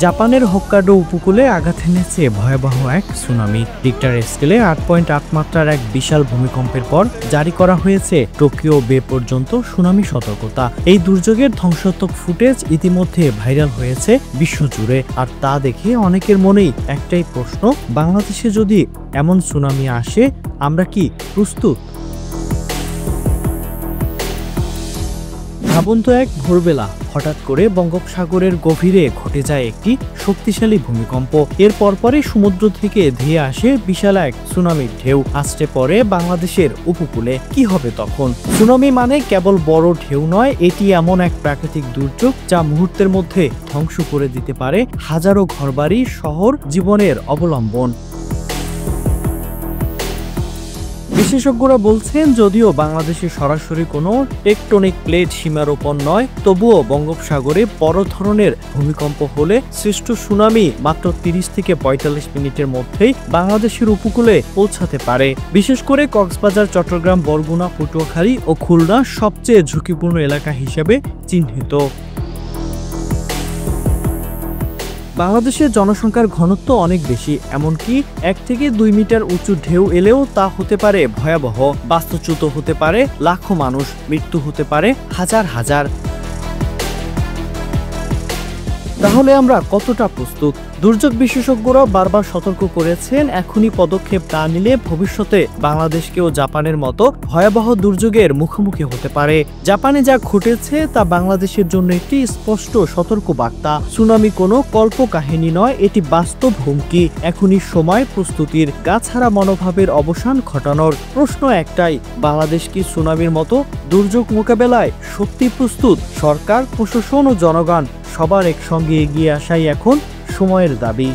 জাপানের হোক্কাইডো উপকূলে আঘাত এনেছে ভয়াবহ এক সুনামি। রিক্টার স্কেলে 8.8 মাত্রার এক বিশাল ভূমিকম্পের পর জারি করা হয়েছে টোকিও বে পর্যন্ত সুনামি সতর্কতা। এই দুর্যোগের ধ্বংসাত্মক ফুটেজ ইতিমধ্যে ভাইরাল হয়েছে বিশ্বজুড়ে। আর তা দেখে অনেকের মনেই একটাই প্রশ্ন, বাংলাদেশে যদি এমন সুনামি আসে আমরা কি প্রস্তুত? ভাবুন তো, এক ভোরবেলা হঠাৎ করে বঙ্গোপসাগরের গভীরে ঘটে যায় একটি শক্তিশালী ভূমিকম্প। এর পরপরই সমুদ্র থেকে ধেয়ে আসে বিশাল এক সুনামির ঢেউ, আছড়ে পড়ে বাংলাদেশের উপকূলে। কি হবে তখন? সুনামি মানে কেবল বড় ঢেউ নয়, এটি এমন এক প্রাকৃতিক দুর্যোগ যা মুহূর্তের মধ্যে ধ্বংস করে দিতে পারে হাজারো ঘরবাড়ি, শহর, জীবনের অবলম্বন। বিশেষজ্ঞরা বলছেন, যদিও বাংলাদেশে সরাসরি কোনো টেকটনিক প্লেট সীমারোপণ নয়, তবুও বঙ্গোপসাগরে বড় ধরনের ভূমিকম্প হলে সৃষ্ট সুনামি মাত্র 30 থেকে 45 মিনিটের মধ্যেই বাংলাদেশের উপকূলে পৌঁছাতে পারে। বিশেষ করে কক্সবাজার, চট্টগ্রাম, বরগুনা, পটুয়াখালী ও খুলনা সবচেয়ে ঝুঁকিপূর্ণ এলাকা হিসেবে চিহ্নিত। বাংলাদেশের জনসংখ্যার ঘনত্ব অনেক বেশি, এমনকি 1 থেকে 2 মিটার উঁচু ঢেউ এলেও তা হতে পারে ভয়াবহ। বাস্তুচ্যুত হতে পারে লাখো মানুষ, মৃত্যু হতে পারে হাজার হাজার। তাহলে আমরা কতটা প্রস্তুত? দুর্যোগ বিশেষজ্ঞরা বারবার সতর্ক করেছেন, এখনই পদক্ষেপ না নিলে ভবিষ্যতে বাংলাদেশকেও জাপানের মতো ভয়াবহ দুর্যোগের মুখোমুখি হতে পারে। জাপানে যা ঘটেছে তা বাংলাদেশের জন্য একটি স্পষ্ট সতর্ক বার্তা। সুনামি কোনো কল্পকাহিনী নয়, এটি বাস্তব হুমকি। এখনই সময় প্রস্তুতির, গাছহারা মনোভাবের অবসান ঘটানোর। প্রশ্ন একটাই, বাংলাদেশ কি সুনামির মতো দুর্যোগ মোকাবেলায় সত্যি প্রস্তুত? সরকার, প্রশাসন ও জনগণ সবার একসঙ্গে এগিয়ে আসাই এখন সময়ের দাবি।